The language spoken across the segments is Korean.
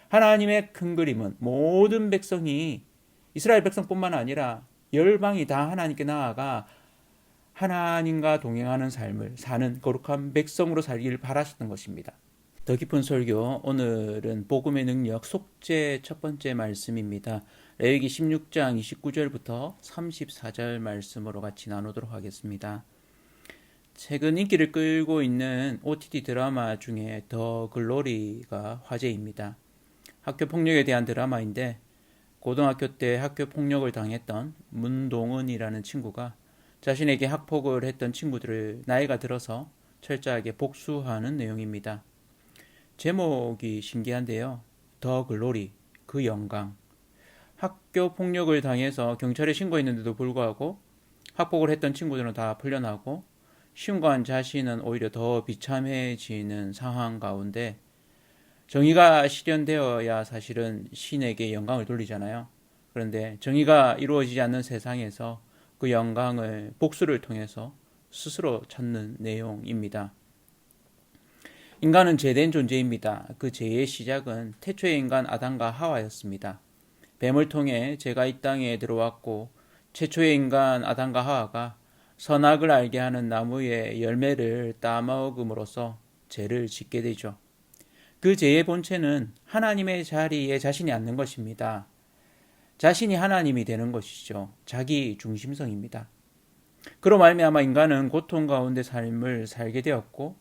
하나님의 큰 그림은 모든 백성이 이스라엘 백성뿐만 아니라 열방이 다 하나님께 나아가 하나님과 동행하는 삶을 사는 거룩한 백성으로 살기를 바라셨던 것입니다. 더 깊은 설교, 오늘은 복음의 능력 속죄 첫 번째 말씀입니다. 레위기 16장 29절부터 34절 말씀으로 같이 나누도록 하겠습니다. 최근 인기를 끌고 있는 OTT 드라마 중에 더 글로리가 화제입니다. 학교 폭력에 대한 드라마인데 고등학교 때 학교 폭력을 당했던 문동은이라는 친구가 자신에게 학폭을 했던 친구들을 나이가 들어서 철저하게 복수하는 내용입니다. 제목이 신기한데요. 더 글로리, 그 영광. 학교 폭력을 당해서 경찰에 신고했는데도 불구하고 학폭을 했던 친구들은 다 풀려나고 신고한 자신은 오히려 더 비참해지는 상황 가운데 정의가 실현되어야 사실은 신에게 영광을 돌리잖아요. 그런데 정의가 이루어지지 않는 세상에서 그 영광을 복수를 통해서 스스로 찾는 내용입니다. 인간은 죄된 존재입니다. 그 죄의 시작은 태초의 인간 아담과 하와였습니다. 뱀을 통해 죄가 이 땅에 들어왔고 최초의 인간 아담과 하와가 선악을 알게 하는 나무의 열매를 따먹음으로써 죄를 짓게 되죠. 그 죄의 본체는 하나님의 자리에 자신이 앉는 것입니다. 자신이 하나님이 되는 것이죠. 자기 중심성입니다. 그로 말미암아 인간은 고통 가운데 삶을 살게 되었고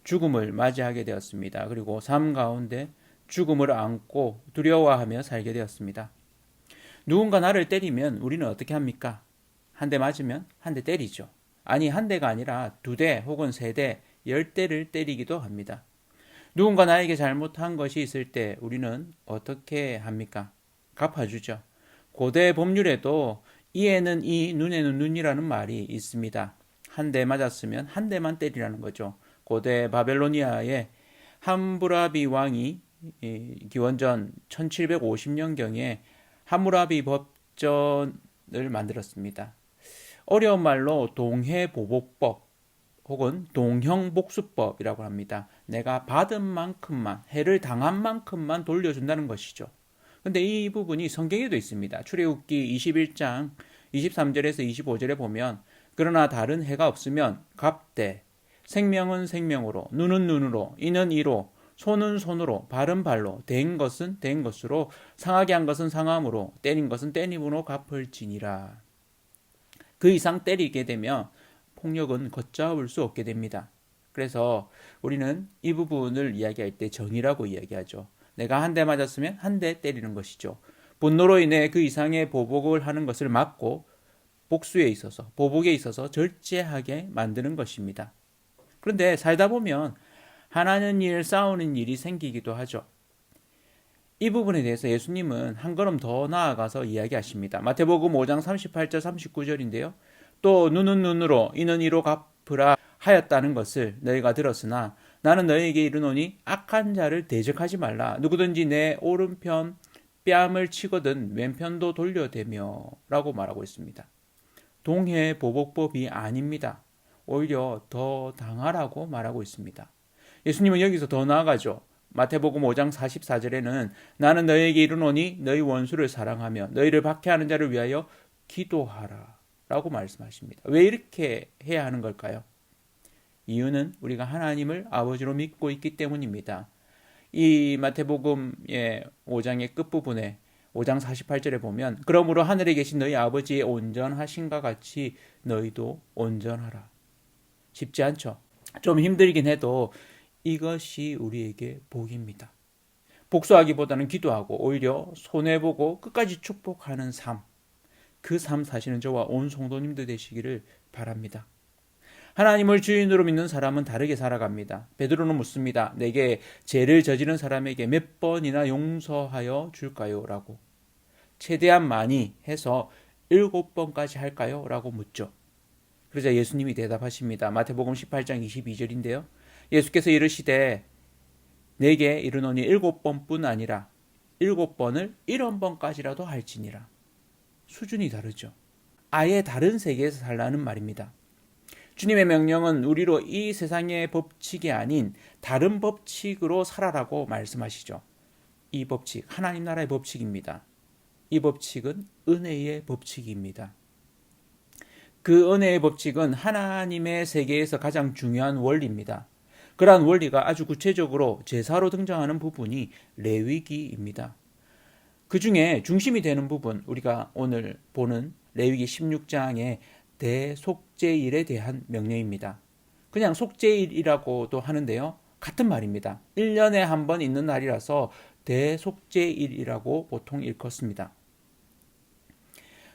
죽음을 맞이하게 되었습니다. 그리고 삶 가운데 죽음을 안고 두려워하며 살게 되었습니다. 누군가 나를 때리면 우리는 어떻게 합니까? 한 대 맞으면 한 대 때리죠. 아니, 한 대가 아니라 2대 혹은 3대, 10대를 때리기도 합니다. 누군가 나에게 잘못한 것이 있을 때 우리는 어떻게 합니까? 갚아주죠. 고대 법률에도 이에는 이, 눈에는 눈이라는 말이 있습니다. 한 대 맞았으면 한 대만 때리라는 거죠. 고대 바벨로니아의 함무라비 왕이 기원전 1750년경에 함무라비 법전을 만들었습니다. 어려운 말로 동해보복법 혹은 동형복수법이라고 합니다. 내가 받은 만큼만, 해를 당한 만큼만 돌려준다는 것이죠. 근데 이 부분이 성경에도 있습니다. 출애굽기 21장 23절에서 25절에 보면 그러나 다른 해가 없으면 갚되 생명은 생명으로, 눈은 눈으로, 이는 이로, 손은 손으로, 발은 발로, 된 것은 된 것으로, 상하게 한 것은 상함으로, 때린 것은 때림으로 갚을지니라. 그 이상 때리게 되면 폭력은 걷잡을 수 없게 됩니다. 그래서 우리는 이 부분을 이야기할 때 정의라고 이야기하죠. 내가 한 대 맞았으면 한 대 때리는 것이죠. 분노로 인해 그 이상의 보복을 하는 것을 막고 복수에 있어서, 보복에 있어서 절제하게 만드는 것입니다. 그런데 살다 보면 하나는 일, 싸우는 일이 생기기도 하죠. 이 부분에 대해서 예수님은 한 걸음 더 나아가서 이야기하십니다. 마태복음 5장 38절 39절인데요. 또 눈은 눈으로 이는 이로 갚으라 하였다는 것을 너희가 들었으나 나는 너희에게 이르노니 악한 자를 대적하지 말라. 누구든지 내 오른편 뺨을 치거든 왼편도 돌려대며 라고 말하고 있습니다. 동해보복법이 아닙니다. 오히려 더 당하라고 말하고 있습니다. 예수님은 여기서 더 나아가죠. 마태복음 5장 44절에는 나는 너희에게 이르노니 너희 원수를 사랑하며 너희를 박해하는 자를 위하여 기도하라 라고 말씀하십니다. 왜 이렇게 해야 하는 걸까요? 이유는 우리가 하나님을 아버지로 믿고 있기 때문입니다. 이 마태복음의 5장의 끝부분에 5장 48절에 보면 그러므로 하늘에 계신 너희 아버지의 온전하심과 같이 너희도 온전하라. 쉽지 않죠? 좀 힘들긴 해도 이것이 우리에게 복입니다. 복수하기보다는 기도하고 오히려 손해보고 끝까지 축복하는 삶. 그 삶 사시는 저와 온 성도님들 되시기를 바랍니다. 하나님을 주인으로 믿는 사람은 다르게 살아갑니다. 베드로는 묻습니다. 내게 죄를 저지른 사람에게 몇 번이나 용서하여 줄까요? 라고. 최대한 많이 해서 7번까지 할까요? 라고 묻죠. 그러자 예수님이 대답하십니다. 마태복음 18장 22절인데요. 예수께서 이르시되 내게 이르노니 7번뿐 아니라 7번을 70번까지라도 할지니라. 수준이 다르죠. 아예 다른 세계에서 살라는 말입니다. 주님의 명령은 우리로 이 세상의 법칙이 아닌 다른 법칙으로 살아라고 말씀하시죠. 이 법칙, 하나님 나라의 법칙입니다. 이 법칙은 은혜의 법칙입니다. 그 은혜의 법칙은 하나님의 세계에서 가장 중요한 원리입니다. 그러한 원리가 아주 구체적으로 제사로 등장하는 부분이 레위기입니다. 그 중에 중심이 되는 부분, 우리가 오늘 보는 레위기 16장의 대속죄일에 대한 명령입니다. 그냥 속죄일이라고도 하는데요. 같은 말입니다. 1년에 한 번 있는 날이라서 대속죄일이라고 보통 일컫습니다.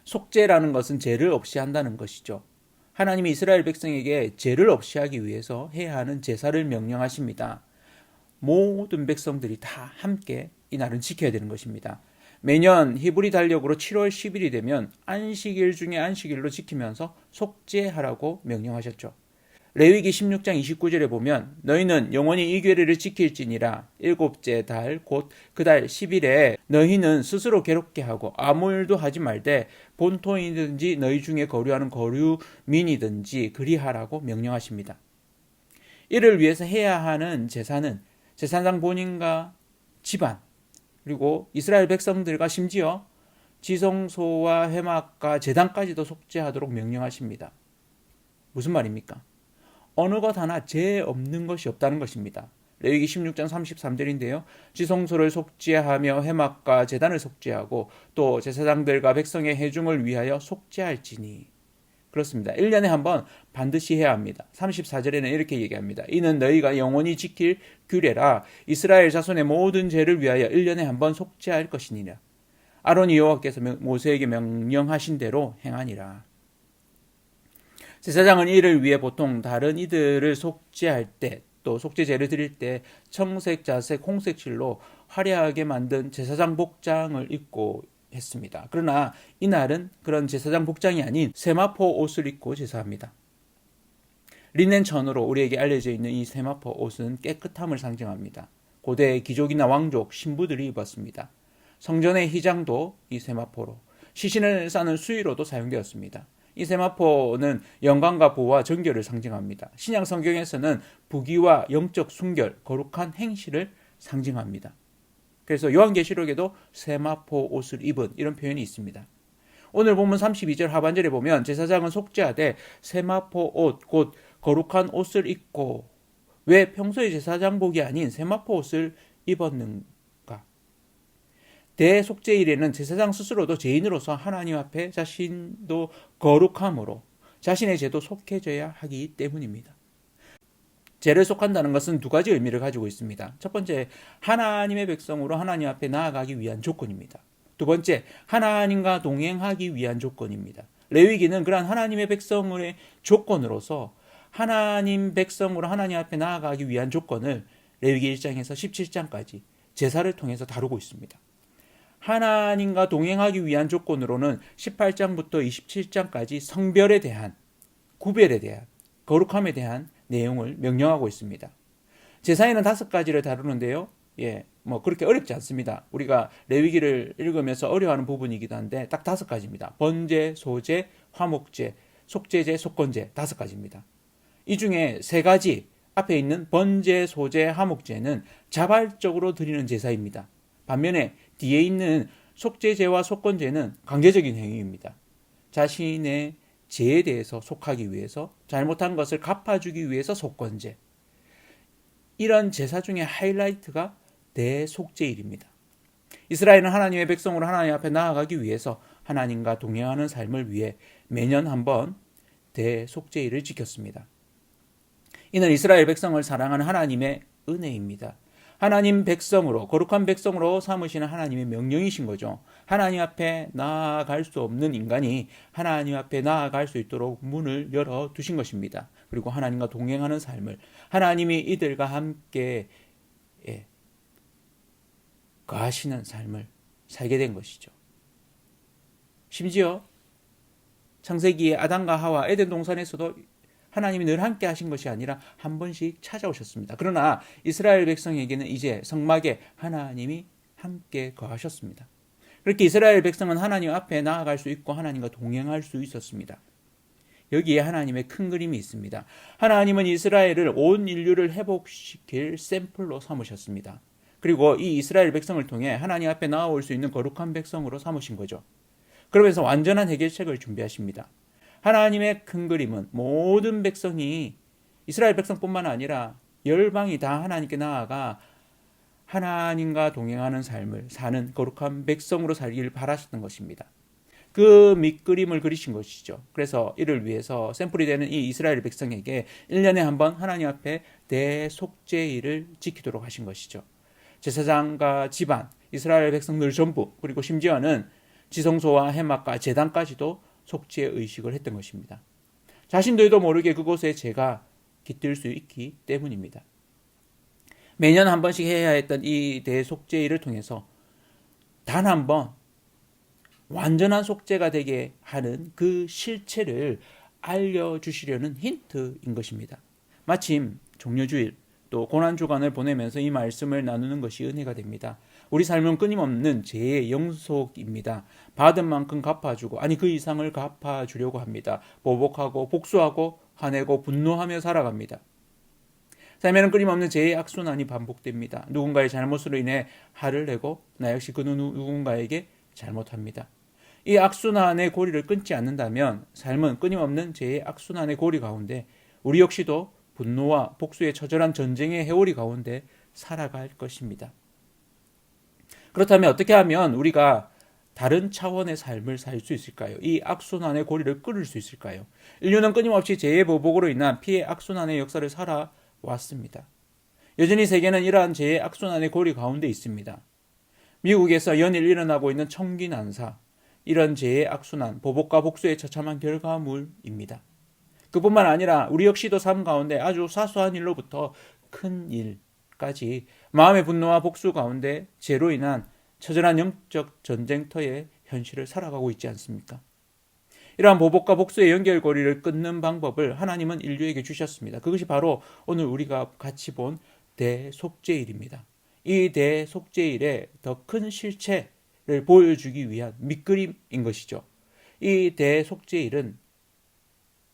속죄라는 것은 죄를 없이 한다는 것이죠. 하나님이 이스라엘 백성에게 죄를 없이 하기 위해서 해야 하는 제사를 명령하십니다. 모든 백성들이 다 함께 이 날은 지켜야 되는 것입니다. 매년 히브리 달력으로 7월 10일이 되면 안식일 중에 안식일로 지키면서 속죄하라고 명령하셨죠. 레위기 16장 29절에 보면 너희는 영원히 이 규례를 지킬지니라 일곱째 달 곧 그 달 10일에 너희는 스스로 괴롭게 하고 아무 일도 하지 말되 본토인이든지 너희 중에 거류하는 거류민이든지 그리하라고 명령하십니다. 이를 위해서 해야 하는 제사는 제사장 본인과 집안 그리고 이스라엘 백성들과 심지어 지성소와 회막과 제단까지도 속죄하도록 명령하십니다. 무슨 말입니까? 어느 것 하나 죄 없는 것이 없다는 것입니다. 레위기 16장 33절인데요. 지성소를 속죄하며 회막과 제단을 속죄하고 또 제사장들과 백성의 회중을 위하여 속죄할지니. 그렇습니다. 1년에 한 번 반드시 해야 합니다. 34절에는 이렇게 얘기합니다. 이는 너희가 영원히 지킬 규례라 이스라엘 자손의 모든 죄를 위하여 1년에 한 번 속죄할 것이니라. 아론이 여호와께서 모세에게 명령하신 대로 행하니라. 제사장은 이를 위해 보통 다른 이들을 속죄할 때 또 속죄제를 드릴 때 청색, 자색, 홍색 실로 화려하게 만든 제사장 복장을 입고 했습니다. 그러나 이날은 그런 제사장 복장이 아닌 세마포 옷을 입고 제사합니다. 리넨 천으로 우리에게 알려져 있는 이 세마포 옷은 깨끗함을 상징합니다. 고대 귀족이나 왕족, 신부들이 입었습니다. 성전의 휘장도 이 세마포로, 시신을 싸는 수의로도 사용되었습니다. 이 세마포는 영광과 보호와 정결을 상징합니다. 신약 성경에서는 부귀와 영적 순결, 거룩한 행실을 상징합니다. 그래서 요한계시록에도 세마포 옷을 입은 이런 표현이 있습니다. 오늘 본문 32절 하반절에 보면 제사장은 속죄하되 세마포 옷, 곧 거룩한 옷을 입고 왜 평소의 제사장복이 아닌 세마포 옷을 입었는가? 대속죄일에는 제사장 스스로도 죄인으로서 하나님 앞에 자신도 거룩함으로 자신의 죄도 속해져야 하기 때문입니다. 죄를 속한다는 것은 두 가지 의미를 가지고 있습니다. 첫 번째, 하나님의 백성으로 하나님 앞에 나아가기 위한 조건입니다. 두 번째, 하나님과 동행하기 위한 조건입니다. 레위기는 그러한 하나님의 백성의 조건으로서 하나님 백성으로 하나님 앞에 나아가기 위한 조건을 레위기 1장에서 17장까지 제사를 통해서 다루고 있습니다. 하나님과 동행하기 위한 조건으로는 18장부터 27장까지 성별에 대한, 구별에 대한, 거룩함에 대한 내용을 명령하고 있습니다. 제사에는 5가지를 다루는데요. 그렇게 어렵지 않습니다. 우리가 레위기를 읽으면서 어려워하는 부분이기도 한데 딱 5가지입니다. 번제, 소제, 화목제, 속죄제, 속건제 5가지입니다. 이 중에 3가지 앞에 있는 번제, 소제, 화목제는 자발적으로 드리는 제사입니다. 반면에 뒤에 있는 속죄제와 속건제는 강제적인 행위입니다. 자신의 죄에 대해서 속하기 위해서, 잘못한 것을 갚아주기 위해서 속건제. 이런 제사 중에 하이라이트가 대속죄일입니다. 이스라엘은 하나님의 백성으로 하나님 앞에 나아가기 위해서 하나님과 동행하는 삶을 위해 매년 한 번 대속죄일을 지켰습니다. 이는 이스라엘 백성을 사랑하는 하나님의 은혜입니다. 하나님 백성으로, 거룩한 백성으로 삼으시는 하나님의 명령이신 거죠. 하나님 앞에 나아갈 수 없는 인간이 하나님 앞에 나아갈 수 있도록 문을 열어두신 것입니다. 그리고 하나님과 동행하는 삶을, 하나님이 이들과 함께 거하시는 삶을 살게 된 것이죠. 심지어 창세기에 아담과 하와 에덴 동산에서도 하나님이 늘 함께 하신 것이 아니라 한 번씩 찾아오셨습니다. 그러나 이스라엘 백성에게는 이제 성막에 하나님이 함께 거하셨습니다. 그렇게 이스라엘 백성은 하나님 앞에 나아갈 수 있고 하나님과 동행할 수 있었습니다. 여기에 하나님의 큰 그림이 있습니다. 하나님은 이스라엘을 온 인류를 회복시킬 샘플로 삼으셨습니다. 그리고 이 이스라엘 백성을 통해 하나님 앞에 나아올 수 있는 거룩한 백성으로 삼으신 거죠. 그러면서 완전한 해결책을 준비하십니다. 하나님의 큰 그림은 모든 백성이 이스라엘 백성뿐만 아니라 열방이 다 하나님께 나아가 하나님과 동행하는 삶을 사는 거룩한 백성으로 살기를 바라셨던 것입니다. 그 밑그림을 그리신 것이죠. 그래서 이를 위해서 샘플이 되는 이 이스라엘 백성에게 1년에 한 번 하나님 앞에 대속죄일을 지키도록 하신 것이죠. 제사장과 집안, 이스라엘 백성들 전부, 그리고 심지어는 지성소와 해막과 제단까지도 속죄 의식을 했던 것입니다. 자신들도 모르게 그곳에 죄가 깃들 수 있기 때문입니다. 매년 한 번씩 해야 했던 이 대속죄일을 통해서 단 한 번 완전한 속죄가 되게 하는 그 실체를 알려주시려는 힌트인 것입니다. 마침 종려주일 또 고난주간을 보내면서 이 말씀을 나누는 것이 은혜가 됩니다. 우리 삶은 끊임없는 죄의 영속입니다. 받은 만큼 갚아주고 그 이상을 갚아주려고 합니다. 보복하고 복수하고 화내고 분노하며 살아갑니다. 삶에는 끊임없는 죄의 악순환이 반복됩니다. 누군가의 잘못으로 인해 화를 내고 나 역시 그 누군가에게 잘못합니다. 이 악순환의 고리를 끊지 않는다면 삶은 끊임없는 죄의 악순환의 고리 가운데 우리 역시도 분노와 복수의 처절한 전쟁의 해오리 가운데 살아갈 것입니다. 그렇다면 어떻게 하면 우리가 다른 차원의 삶을 살 수 있을까요? 이 악순환의 고리를 끊을 수 있을까요? 인류는 끊임없이 죄의 보복으로 인한 피해 악순환의 역사를 살아왔습니다. 여전히 세계는 이러한 죄의 악순환의 고리 가운데 있습니다. 미국에서 연일 일어나고 있는 청기 난사, 이런 죄의 악순환, 보복과 복수의 처참한 결과물입니다. 그뿐만 아니라 우리 역시도 삶 가운데 아주 사소한 일로부터 큰 일까지 마음의 분노와 복수 가운데 죄로 인한 처절한 영적 전쟁터의 현실을 살아가고 있지 않습니까? 이러한 보복과 복수의 연결고리를 끊는 방법을 하나님은 인류에게 주셨습니다. 그것이 바로 오늘 우리가 같이 본 대속죄일입니다. 이 대속죄일의 더 큰 실체를 보여주기 위한 밑그림인 것이죠. 이 대속죄일은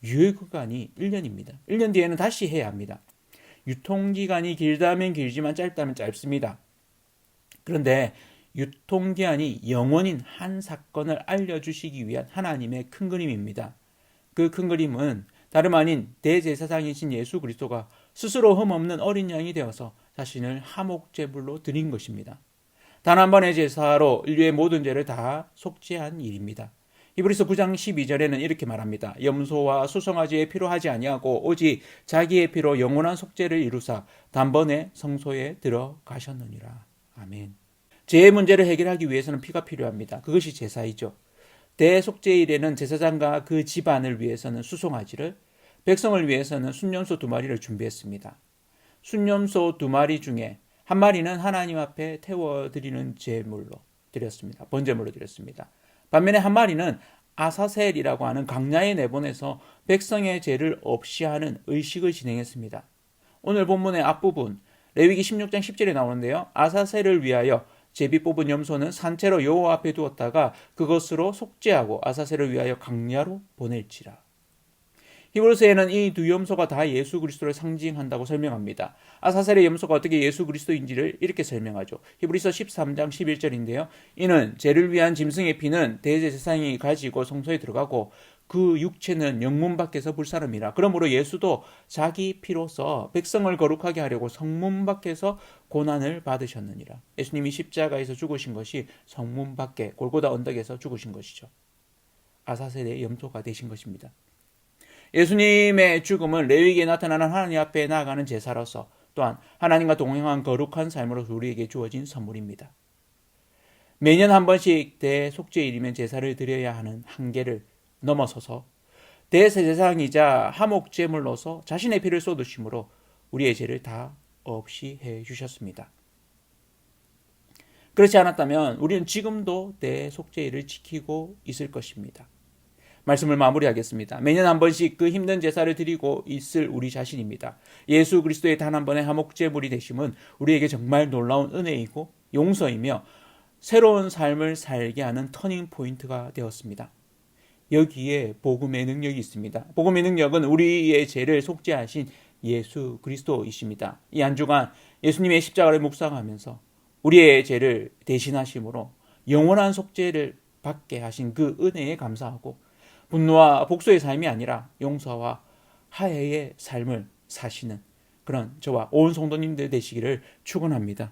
유효기간이 1년입니다. 1년 뒤에는 다시 해야 합니다. 유통기간이 길다면 길지만 짧다면 짧습니다. 그런데 유통기한이 영원인 한 사건을 알려주시기 위한 하나님의 큰 그림입니다. 그 큰 그림은 다름 아닌 대제사장이신 예수 그리스도가 스스로 흠없는 어린 양이 되어서 자신을 화목제물로 드린 것입니다. 단 한 번의 제사로 인류의 모든 죄를 다 속죄한 일입니다. 히브리서 9장 12절에는 이렇게 말합니다. 염소와 수송아지의 피로 하지 아니하고 오직 자기의 피로 영원한 속죄를 이루사 단번에 성소에 들어가셨느니라. 아멘. 죄의 문제를 해결하기 위해서는 피가 필요합니다. 그것이 제사이죠. 대속죄일에는 제사장과 그 집안을 위해서는 수송아지를, 백성을 위해서는 순염소 2마리를 준비했습니다. 순염소 2마리 중에 한 마리는 하나님 앞에 태워드리는 제물로 드렸습니다. 번제물로 드렸습니다. 반면에 한 마리는 아사셀이라고 하는 강야에 내보내서 백성의 죄를 없이 하는 의식을 진행했습니다. 오늘 본문의 앞부분 레위기 16장 10절에 나오는데요. 아사셀을 위하여 제비 뽑은 염소는 산채로 여호와 앞에 두었다가 그것으로 속죄하고 아사셀을 위하여 강야로 보낼지라. 히브리서에는 이 두 염소가 다 예수 그리스도를 상징한다고 설명합니다. 아사셀의 염소가 어떻게 예수 그리스도인지를 이렇게 설명하죠. 히브리서 13장 11절인데요. 이는 죄를 위한 짐승의 피는 대제사장이 가지고 성소에 들어가고 그 육체는 영문 밖에서 불사름이라. 그러므로 예수도 자기 피로써 백성을 거룩하게 하려고 성문 밖에서 고난을 받으셨느니라. 예수님이 십자가에서 죽으신 것이 성문 밖에 골고다 언덕에서 죽으신 것이죠. 아사셀의 염소가 되신 것입니다. 예수님의 죽음은 레위기에 나타나는 하나님 앞에 나아가는 제사로서 또한 하나님과 동행한 거룩한 삶으로서 우리에게 주어진 선물입니다. 매년 한 번씩 대속죄일이면 제사를 드려야 하는 한계를 넘어서서 대제사장이자 화목제물로서 자신의 피를 쏟으심으로 우리의 죄를 다 없이 해주셨습니다. 그렇지 않았다면 우리는 지금도 대속죄일을 지키고 있을 것입니다. 말씀을 마무리하겠습니다. 매년 한 번씩 그 힘든 제사를 드리고 있을 우리 자신입니다. 예수 그리스도의 단 한 번의 화목제물이 되심은 우리에게 정말 놀라운 은혜이고 용서이며 새로운 삶을 살게 하는 터닝 포인트가 되었습니다. 여기에 복음의 능력이 있습니다. 복음의 능력은 우리의 죄를 속죄하신 예수 그리스도이십니다. 이 한 주간 예수님의 십자가를 묵상하면서 우리의 죄를 대신하심으로 영원한 속죄를 받게 하신 그 은혜에 감사하고 분노와 복수의 삶이 아니라 용서와 화해의 삶을 사시는 그런 저와 온 성도님들 되시기를 축원합니다.